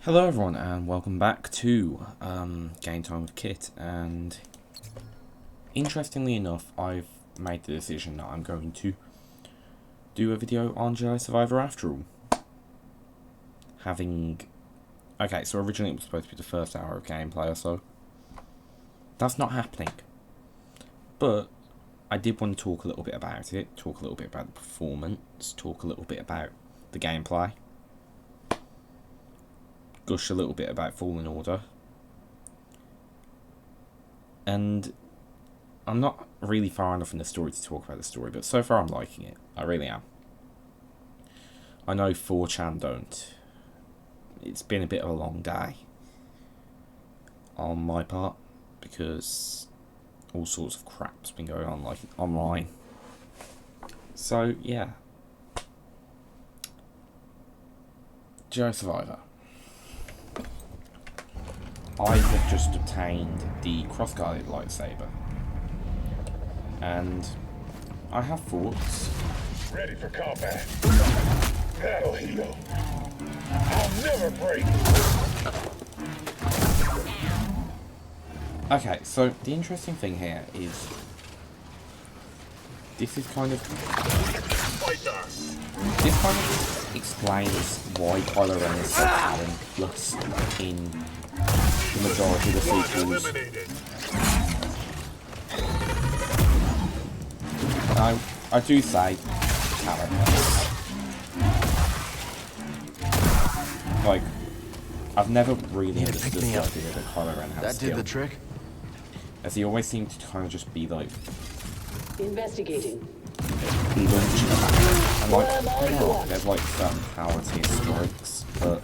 Hello everyone and welcome back to Game Time with Kit, and interestingly enough I've made the decision that I'm going to do a video on Jedi Survivor after all. Okay, so originally it was supposed to be the first hour of gameplay or so. That's not happening. But I did want to talk a little bit about it, talk a little bit about the performance, talk a little bit about the gameplay. Gush a little bit about Fallen Order. And I'm not really far enough in the story to talk about the story, but so far I'm liking it. I really am. I know 4chan don't. It's been a bit of a long day on my part because all sorts of crap's been going on, like online. So yeah. Jedi Survivor. I have just obtained the cross-guarded lightsaber, and I have thoughts. Ready for combat. That'll heal. I'll never break. Okay, so the interesting thing here is this kind of explains why Kylo Ren is so talentless in the majority of the sequels. I do say talentless. Like, I've never really understood the idea that Kylo Ren has that skill. did the trick? As he always seemed to kind of just be like investigating. launching about. And like, oh, there's like certain power to his strikes, but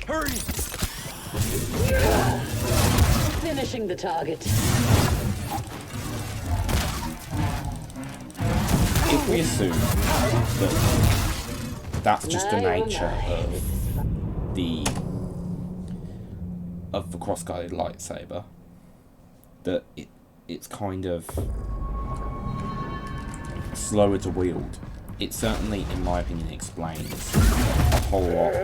Hurry! Finishing the target. if we assume that that's just the nature of the cross-guided lightsaber, that it's kind of slower to wield, it certainly, in my opinion, explains a whole lot.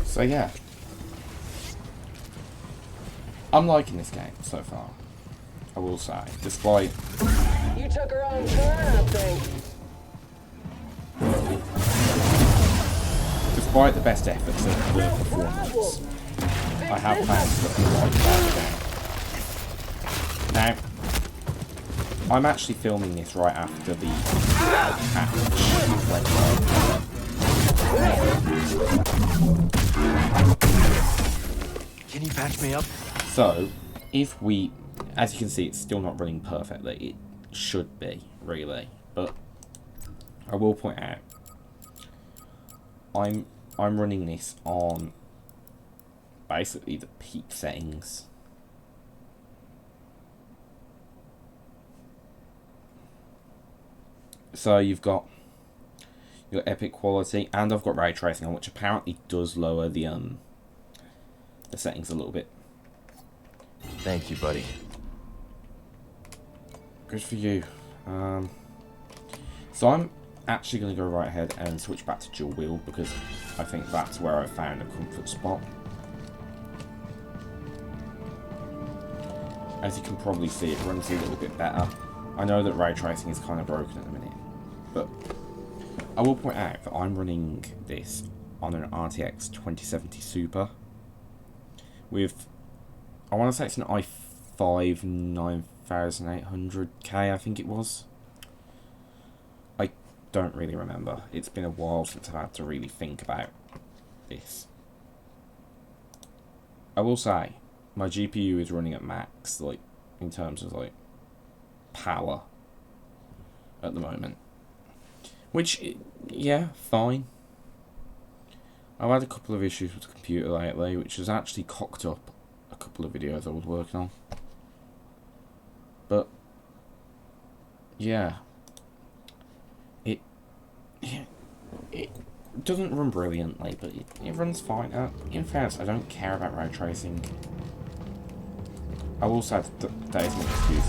So yeah, I'm liking this game so far, I will say, despite... You took her own turn, I think. Despite the best efforts of the performance, I have found stuff like that again. Now, I'm actually filming this right after the patch went live. Can you patch me up? So, if we, as you can see, it's still not running perfectly. It should be, really, but I will point out, I'm running this on basically the peak settings. So you've got your epic quality, and I've got ray tracing on, which apparently does lower the settings a little bit. Thank you, buddy. Good for you. So I'm actually going to go right ahead and switch back to dual wield, because I think that's where I found a comfort spot. As you can probably see, it runs a little bit better. I know that ray tracing is kind of broken at the minute, but I will point out that I'm running this on an RTX 2070 Super with, I want to say it's an i5 9800K, I think it was. I don't really remember. It's been a while since I've had to really think about this. I will say, my GPU is running at max, like, in terms of, like, power at the moment. Which, yeah, fine. I've had a couple of issues with the computer lately, which has actually cocked up a couple of videos I was working on. But yeah, it doesn't run brilliantly, but it runs fine. In fairness, I don't care about ray tracing. I will say that is an excuse.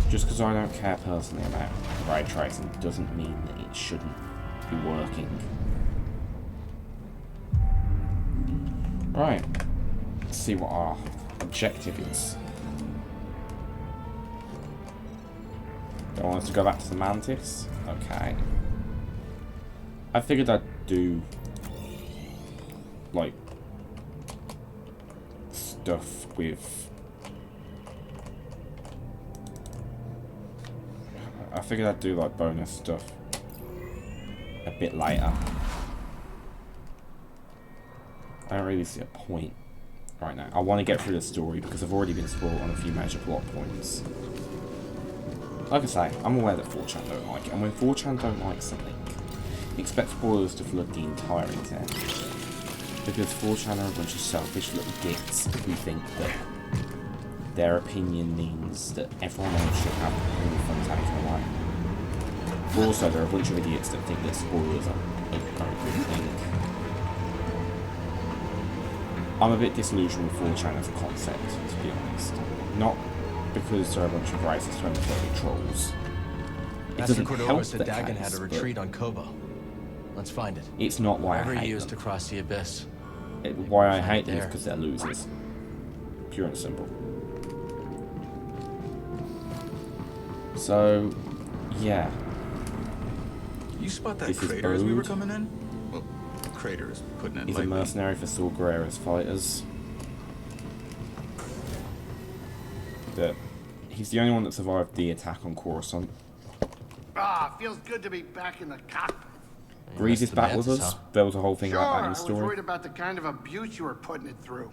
Just because I don't care personally about ray tracing doesn't mean that it shouldn't be working. Right, let's see what our objective is. They want us to go back to the Mantis? Okay. I figured I'd do, like, stuff with... I figured I'd do, like, bonus stuff a bit later. I don't really see a point right now. I want to get through the story because I've already been spoiled on a few major plot points. Like I say, I'm aware that 4chan don't like it, and when 4chan don't like something, expect spoilers to flood the entire internet. Because 4chan are a bunch of selfish little gits who think that their opinion means that everyone else should have all the fun taken away. Also, there are a bunch of idiots that think that spoilers are a very good thing. I'm a bit disillusioned with 4chan as a concept, to be honest. Not because there are a bunch of racist homophobic trolls. It doesn't help said the Dagon case, had a but retreat on Kobo. Let's find it. it's not why Whatever I he hate used them. to cross the abyss. Why I Find hate it them is there. because they're losers. Pure and simple. So, yeah. You spot that This is crater as we were Bode. coming in? Well, crater is putting it He's a lightly. mercenary for Saw Gerrera's fighters. He's the only one that survived the attack on Coruscant. Ah, feels good to be back in the cockpit. Grease is the back with Mantis, us. huh? There was a whole thing Sure, about that I in the was story. worried about the kind of abuse you were putting it through.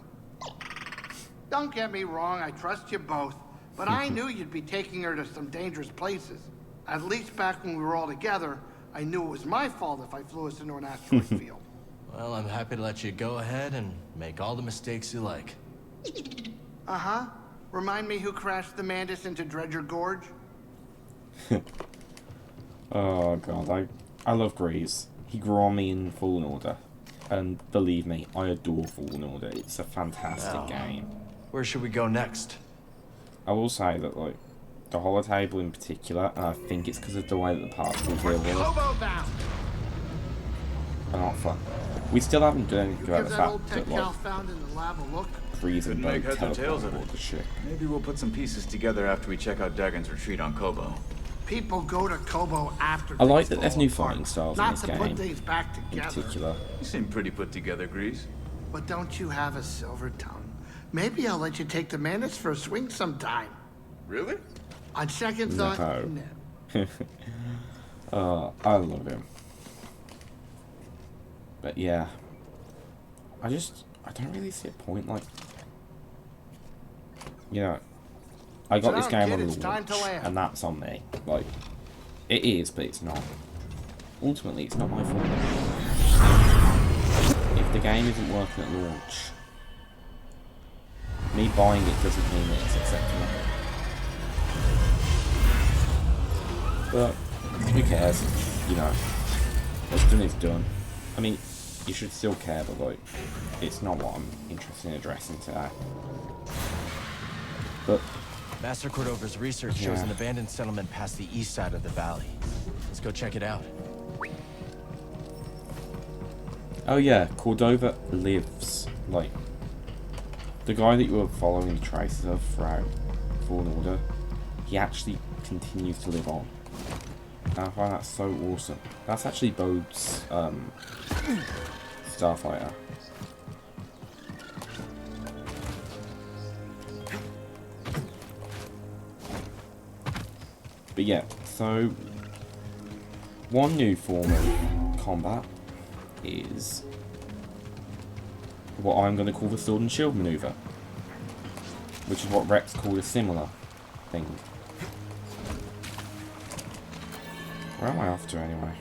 Don't get me wrong, I trust you both, but I knew you'd be taking her to some dangerous places. At least back when we were all together, I knew it was my fault if I flew us into an asteroid field. Well, I'm happy to let you go ahead and make all the mistakes you like. Uh-huh. Remind me who crashed the Mantis into Dredger Gorge? Oh god, I love Grease. He grew on me in Fallen Order. And believe me, I adore Fallen Order. It's a fantastic Wow. game. Where should we go next? I will say that, like, the holotable in particular, and I think it's because of the way that the particles here work, Kobo bound! are not fun. We still haven't done anything about Give the that old fact tech that, cal like, found in the lab a look. Grease and Couldn't make Bode heads or tails teleport of it. aboard the ship. Maybe we'll put some pieces together after we check out Dagon's retreat on Kobo. People go to Kobo after I like things that there's fall new apart, fighting styles in not this to game, put things back in together. particular. You seem pretty put together, Grease. But don't you have a silver tongue? Maybe I'll let you take the Mantis for a swing sometime. Really? On second thought, No. no. I love him. But yeah. I don't really see a point, like... You know, I got Sit this down, game kid, on it's the time to launch, land. and that's on me. Like, it is, but it's not. Ultimately, it's not my fault. If the game isn't working at launch, me buying it doesn't mean that it's acceptable. But, who cares? You know, what's done is done. I mean, you should still care, but like, it's not what I'm interested in addressing today. But, Master Cordova's research shows Yeah. an abandoned settlement past the east side of the valley. Let's go check it out. oh yeah, Cordova lives, like, the guy that you were following the traces of throughout Fallen Order, he actually continues to live on. And I find that so awesome. That's actually Bode's, Starfighter. But yeah, so one new form of combat is what I'm going to call the sword and shield maneuver, which is what Rex called a similar thing. Where am I off to anyway?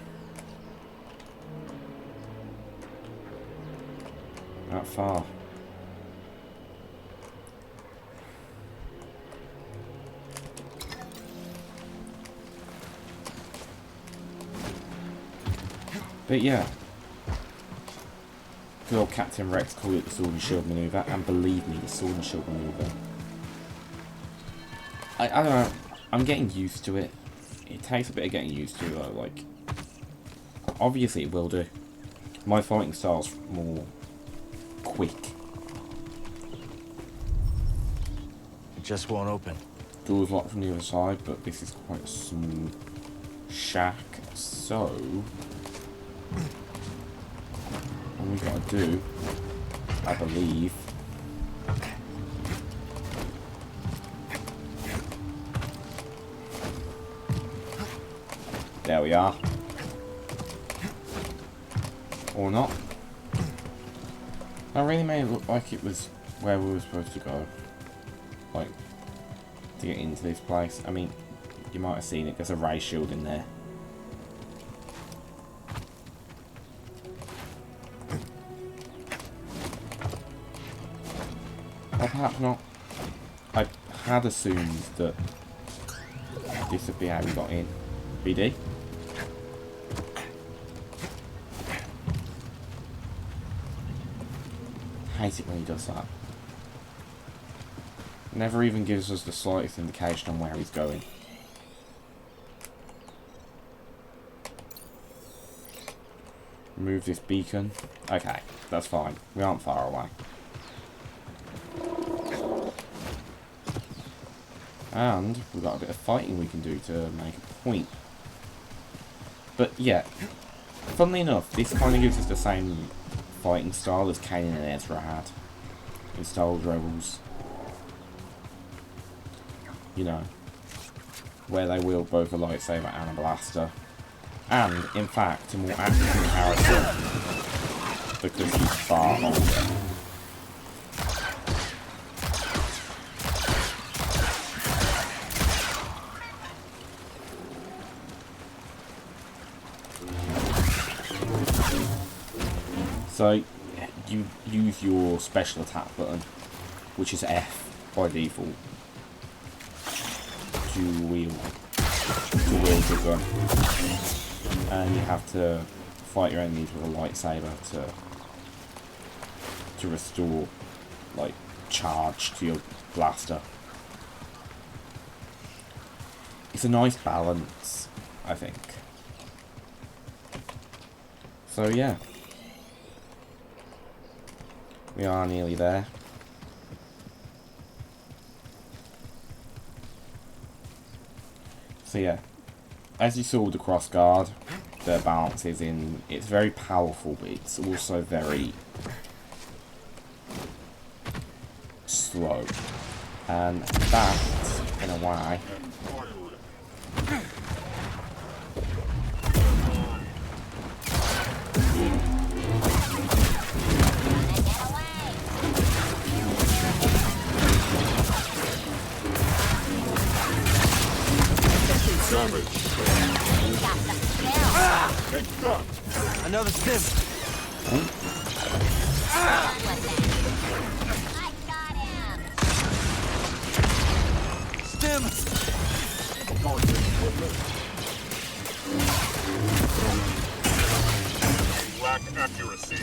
Not far. But yeah. Good old Captain Rex called it the sword and shield maneuver, and believe me, the sword and shield maneuver. I don't know, I'm getting used to it. It takes a bit of getting used to though, like, obviously it will do. My fighting style's more quick. It just won't open. Doors locked from the other side, but this is quite a small shack, so all we gotta do, I believe, there we are. Or not. That really made it look like it was where we were supposed to go. Like, to get into this place. I mean, you might have seen it, there's a ray shield in there. Or perhaps not. I had assumed that this would be how we got in. BD? Hate it when he does that. Never even gives us the slightest indication on where he's going. Remove this beacon. Okay, that's fine. We aren't far away. And we've got a bit of fighting we can do to make a point. But yeah, funnily enough, this kind of gives us the same fighting style as Kanan and Ezra had in Star Wars Rebels. You know, where they wield both a lightsaber and a blaster. And, in fact, a more active character because he's far older. So, you use your special attack button, which is F by default, to wield the gun. And you have to fight your enemies with a lightsaber to restore, like, charge to your blaster. It's a nice balance, I think. So yeah. We are nearly there. So yeah, as you saw with the cross guard, the balance is in, it's very powerful, but it's also very slow. And that, in a way, Another stim. Stim. Lack accuracy.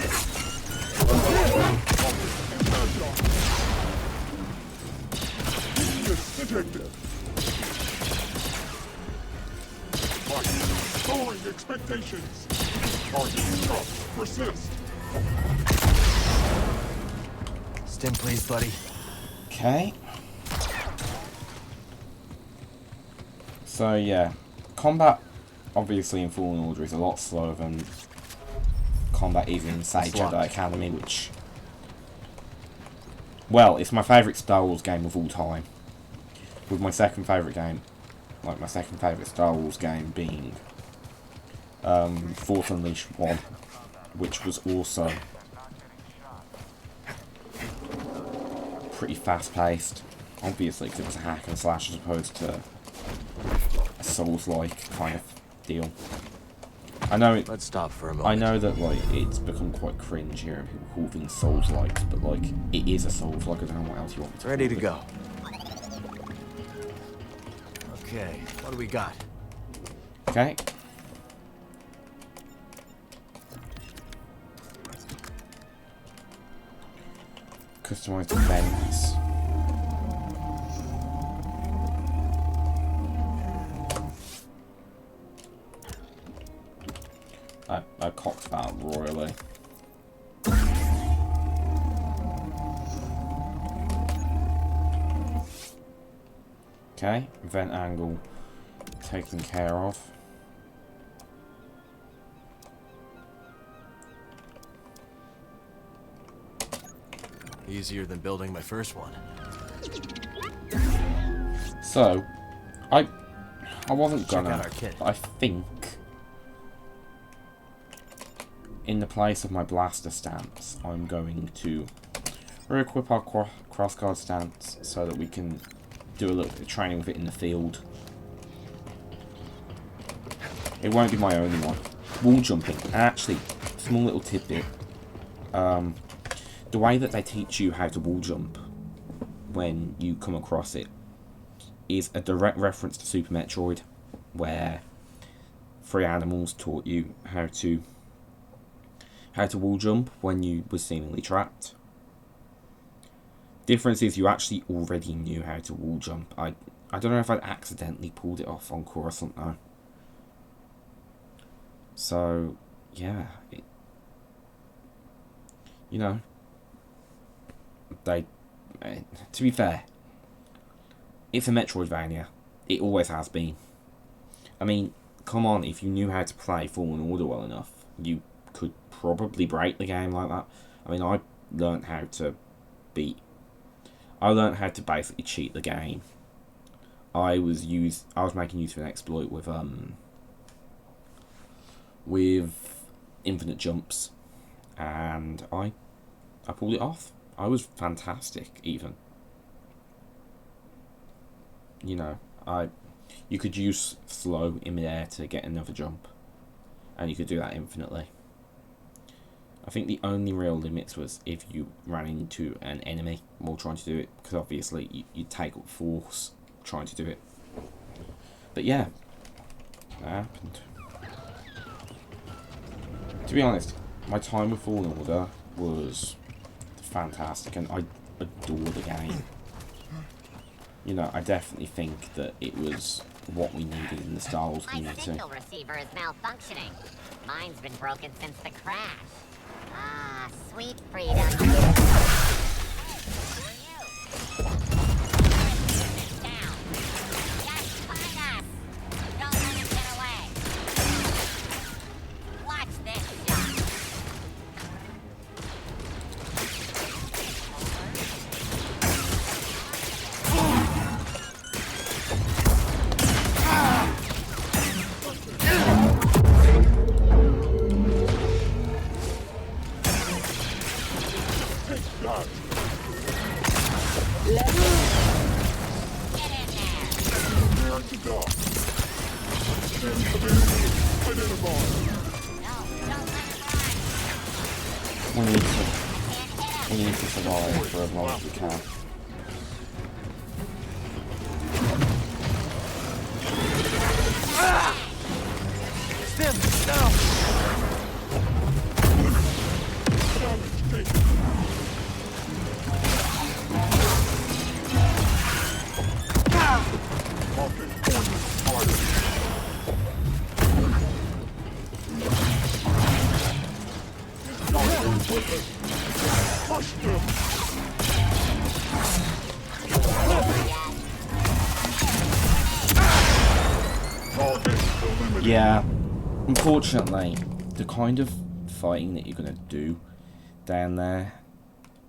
Detected. Lowering expectations. Target trust persist. Stim, please, buddy. okay. So yeah, combat obviously in Fallen Order is a lot slower than combat is in, say, Jedi Academy, which, well, it's my favourite Star Wars game of all time. With my second favourite game, like my second favourite Star Wars game being Force Unleashed 1, which was also pretty fast-paced, obviously, because it was a hack and slash as opposed to a Souls-like kind of deal. I know it. Let's stop for a moment. I know that like it's become quite cringe here and people call things Souls-like, but like it is a Souls-like. I don't know what else you want me to Ready to call it. go. Okay, what do we got? Okay. Customized vents. I cocked that royally. Okay, vent angle taken care of. Easier than building my first one. So, I wasn't Check out gonna, our kit. but I think in the place of my blaster stance, I'm going to re-equip our crossguard stance so that we can do a little bit of training with it in the field. It won't be my only one. Wall jumping. Actually, small little tidbit. The way that they teach you how to wall jump when you come across it is a direct reference to Super Metroid, where 3 animals taught you how to wall jump when you were seemingly trapped. Difference is you actually already knew how to wall jump. I don't know if I'd accidentally pulled it off on Coruscant though. So yeah, you know, they to be fair, it's a Metroidvania. It always has been. I mean, come on, if you knew how to play Fallen Order well enough, you could probably break the game like that. I mean, I learned how to basically cheat the game. I was making use of an exploit with infinite jumps, and I pulled it off. I was fantastic, even. You know, you could use slow in midair to get another jump, and you could do that infinitely. I think the only real limits was if you ran into an enemy while trying to do it, because obviously you'd take up force trying to do it. But yeah, that happened. To be honest, my time with Fallen Order was fantastic, and I adore the game. You know, I definitely think that it was what we needed in the Star Wars My community. signal receiver is malfunctioning. Mine's been broken since the crash. Ah, sweet freedom. Who are you? Down. Just find us. Don't let him get away. Watch this shot. We need to survive for as long as we can. Yeah, unfortunately, the kind of fighting that you're going to do down there,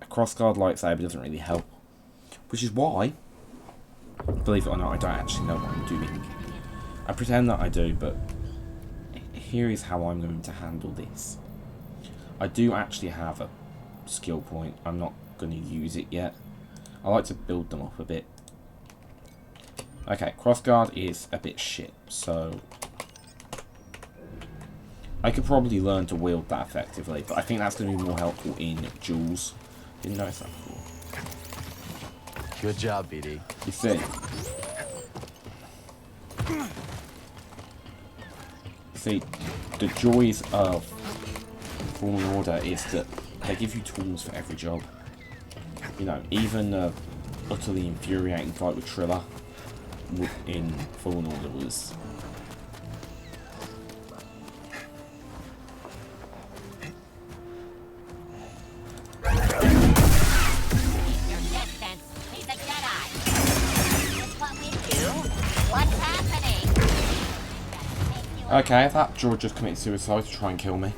a crossguard lightsaber doesn't really help. Which is why, believe it or not, I don't actually know what I'm doing. I pretend that I do, but here is how I'm going to handle this. I do actually have a skill point. I'm not going to use it yet. I like to build them up a bit. Okay, crossguard is a bit shit, so I could probably learn to wield that effectively, but I think that's going to be more helpful in duels. Didn't notice that before. Good job, BD. You see, the joys of Fallen Order is that they give you tools for every job. You know, even a utterly infuriating fight with Triller in Fallen Order was... Your distance. He's a Jedi. Is this what we do? What's happening? Okay, that George just committed suicide to try and kill me.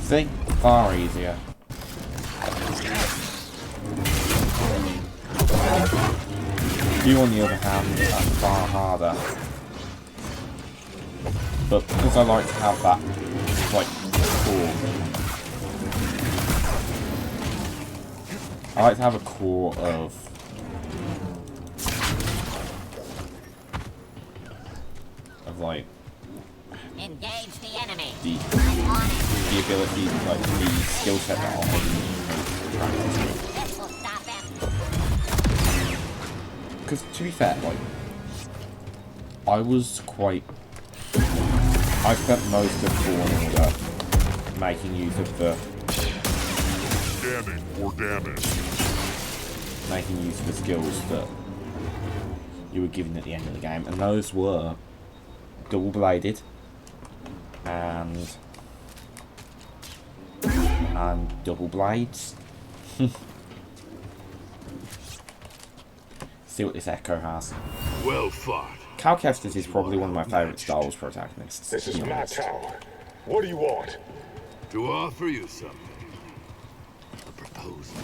See? Far easier. You, on the other hand, are far harder. But because I like to have that, like, core. I like to have a core of like Engage the enemy. the I'm on it. ability, like the skill set that I'll have. This will stop him. Because to be fair, like I spent most of Fallen Order making use of Scanning for damage. making use of the skills that you were given at the end of the game, and those were double-bladed and double blades. See what this Echo has. Well fought. Cal Kestis is probably one of my favourite Star Wars protagonists. This is to be my honest. tower. What do you want? To offer you something. A proposal.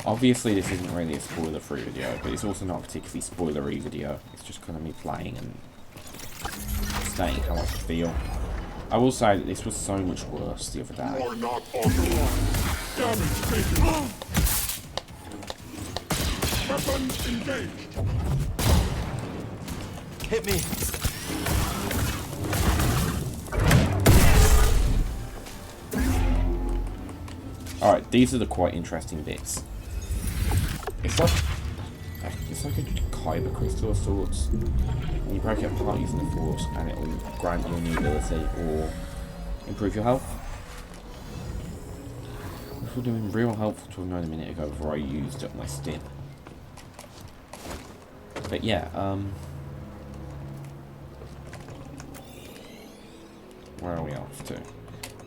Obviously this isn't really a spoiler-free video, but it's also not a particularly spoilery video. It's just kind of me playing and stating how I feel. I will say that this was so much worse the other day. You are not authorized. Damage taken. Weapons engaged. Hit me. Alright, these are the quite interesting bits. It's like a kyber crystal of sorts. And you break it apart using the force and it will grant you a new ability or improve your health. Which would have been real helpful to have known a minute ago before I used up my stim. But yeah, where are we off to?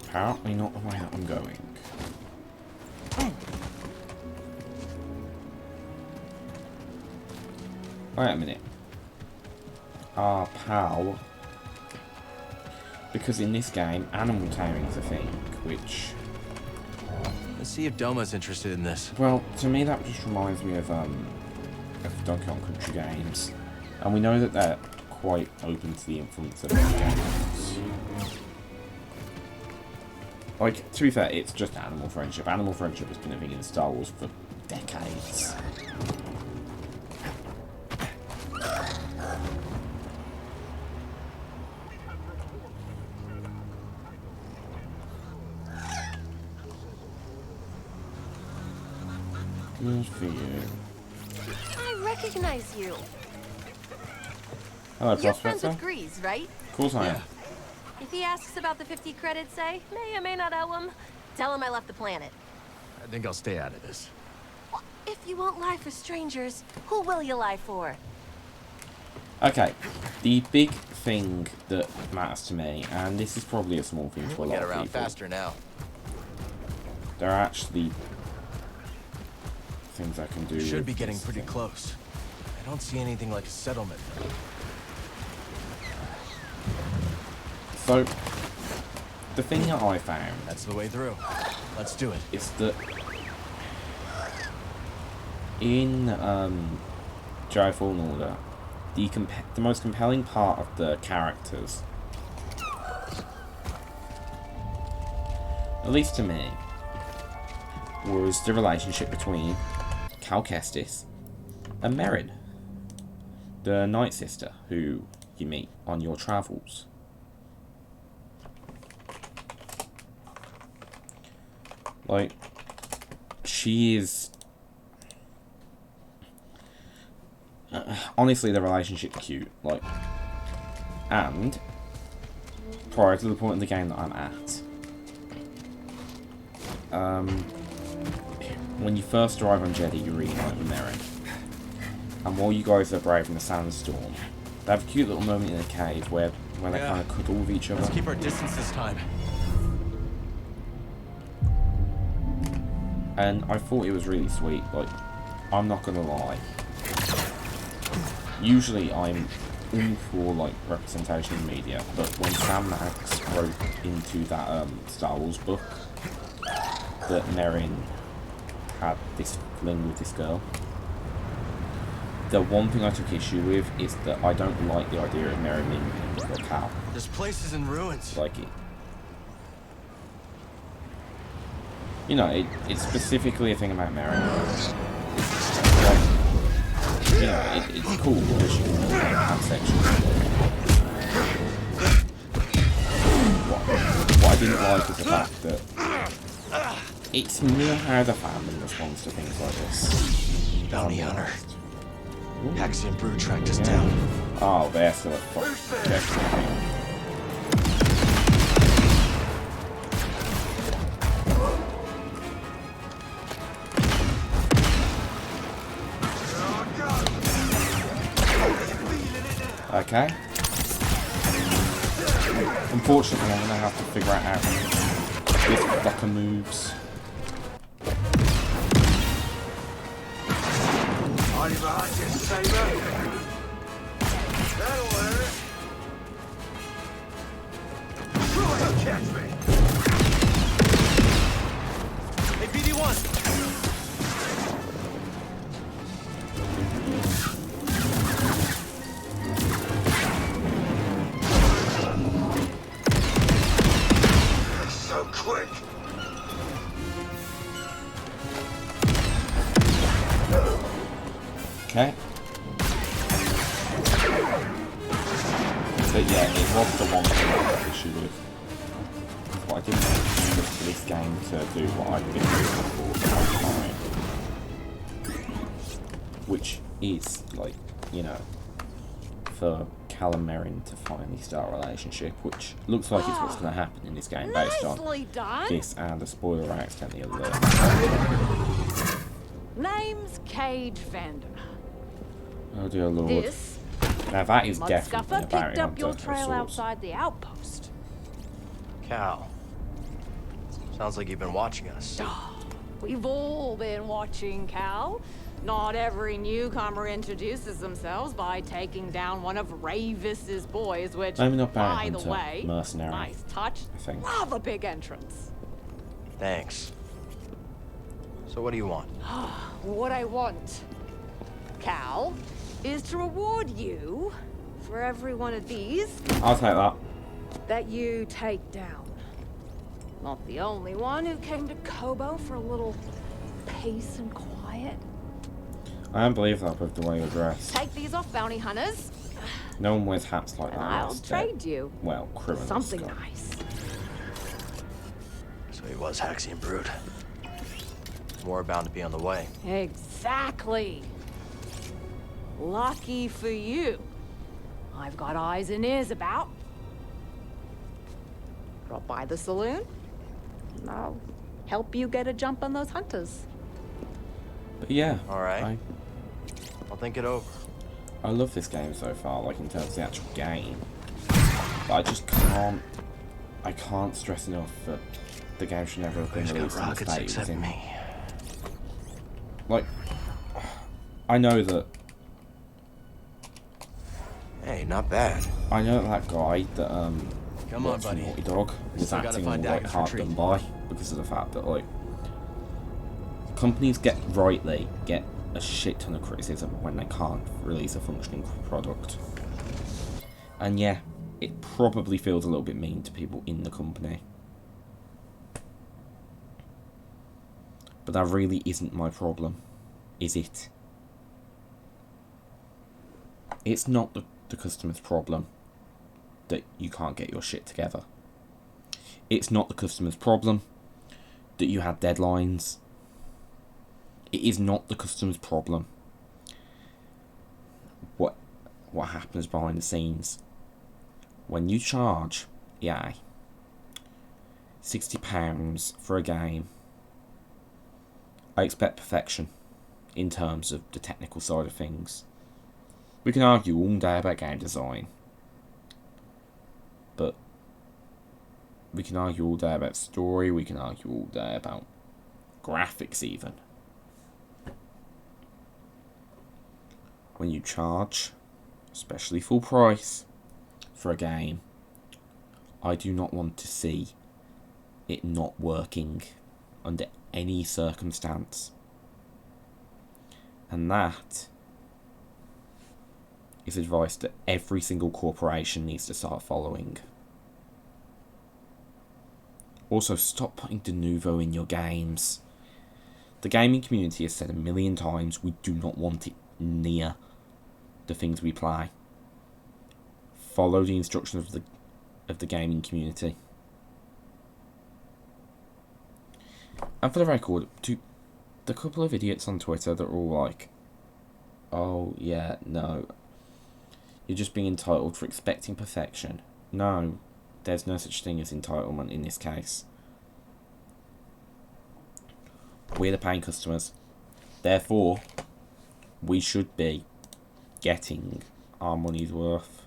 Apparently not the way that I'm going. Wait a minute. Our pal. Because in this game, animal taming is a thing, which... Let's see if Doma's interested in this. Well, to me that just reminds me of Donkey Kong Country games. And we know that they're quite open to the influence of those games. Like, to be fair, it's just animal friendship. Animal friendship has been a thing in Star Wars for decades. Good for you. I recognize you. Hello, You're friends Prospector. with Grease, right? Of course I am. If he asks about the 50 credits, say, may or may not owe him. Tell him I left the planet. I think I'll stay out of this. If you won't lie for strangers, who will you lie for? Okay, the big thing that matters to me, and this is probably a small thing to a We'll lot get of around people, faster now. there are actually things I can do. Should with be getting this pretty thing. close. I don't see anything like a settlement. So, the thing that I found That's the way through. Let's do it. is that in Jedi Fallen Order, the most compelling part of the characters, at least to me, was the relationship between Cal Kestis and Merrin, the Night Sister who you meet on your travels. Like, she is... honestly, the relationship's cute. Like, and prior to the point in the game that I'm at, when you first arrive on Jedi, you reunite with Merrin. And while you guys are braving the sandstorm, they have a cute little moment in the cave where they kind of cuddle with each other. Let's keep our distance this time. And I thought it was really sweet. Like, I'm not gonna lie. Usually I'm all for like representation in media, but when Sam Max wrote into that Star Wars book that Merrin had this fling with this girl, the one thing I took issue with is that I don't like the idea of Merrin being with a pal. This place is in ruins. Like it. You know, it's specifically a thing about Merrin. Like, you know, it's cool because you can have sexual. What I didn't like is the fact that it's more how the fandom responds to things like this. Bounty hunter. Haxian Brood tracked us down. Oh, they're still a fuck. Okay. Unfortunately, I'm gonna have to figure out how this fucker moves. That'll hurt. Catch me. Hey, BD1! So quick. Okay. But yeah, it was the one thing I had issue with. But I didn't expect for this game to do what I've been doing for a long time. Which is, like, you know, for Callum Merrin to finally start a relationship, which looks like it's what's going to happen in this game based on this and a spoiler I accidentally alert. Name's Cage Vander. Oh dear lord. This Now that is Mud definitely Scuffer a bounty picked up hunter your of trail sorts. outside the outpost. Cal. Sounds like you've been watching us. We've all been watching, Cal. Not every newcomer introduces themselves by taking down one of Ravis's boys, which, Maybe not by bounty the hunter, way, mercenary, nice touch. I think. Love a big entrance. Thanks. So what do you want? What I want, Cal, is to reward you for every one of these I'll take that. that you take down. Not the only one who came to Kobo for a little peace and quiet. I don't believe that with the way you're dressed. Take these off, bounty hunters, No one wears hats like that. and I'll unless trade they're, you well, criminals. something Scott. nice. So he was Haxian Brood. More bound to be on the way. Exactly. Lucky for you, I've got eyes and ears about. Drop by the saloon, and I'll help you get a jump on those hunters. But yeah, All right. I'll think it over. I love this game so far, like in terms of the actual game. But I just can't. I can't stress enough that the game should never have been Who's got released in the rockets state it was except in. me? Like, I know that Hey, not bad. that guy that Come on, works for buddy. Naughty Dog We was still gotta acting all find like Dagon's hard retreat. done by because of the fact that like companies get a shit ton of criticism when they can't release a functioning product. And yeah, it probably feels a little bit mean to people in the company. But that really isn't my problem, is it? It's not the customer's problem that you can't get your shit together. It's not the customer's problem that you had deadlines. It is not the customer's problem. What happens behind the scenes when you charge EA £60 for a game. I expect perfection in terms of the technical side of things. We can argue all day about game design, but we can argue all day about story, we can argue all day about graphics even. When you charge, especially full price, for a game, I do not want to see it not working under any circumstance. And that is advice that every single corporation needs to start following. Also, stop putting de novo in your games. The gaming community has said a million times we do not want it near the things we play. Follow the instructions of the gaming community. And for the record, to the couple of idiots on Twitter that are all like, oh yeah, no, you're just being entitled for expecting perfection. No, there's no such thing as entitlement in this case. We're the paying customers. Therefore, we should be getting our money's worth.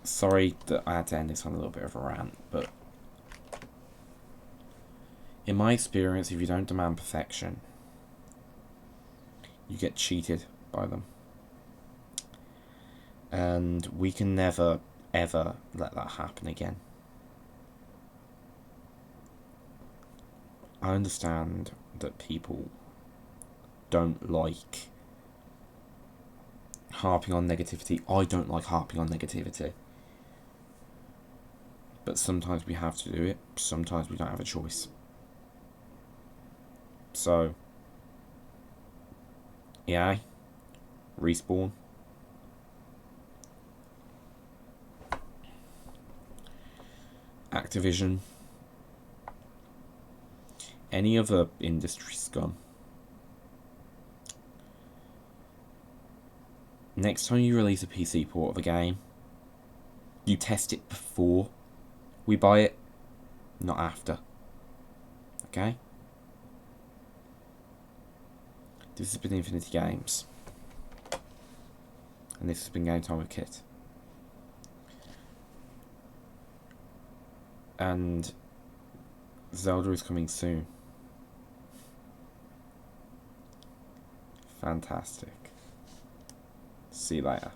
Sorry that I had to end this on a little bit of a rant, but in my experience, if you don't demand perfection, you get cheated by them. And we can never, ever let that happen again. I understand that people don't like harping on negativity. I don't like harping on negativity. But sometimes we have to do it. Sometimes we don't have a choice. So, EA, Respawn, Activision, any other industry scum. Next time you release a PC port of a game, you test it before we buy it, not after. Okay? This has been Infinity Games. And this has been Game Time with Kit. And Zelda is coming soon. Fantastic. See you later.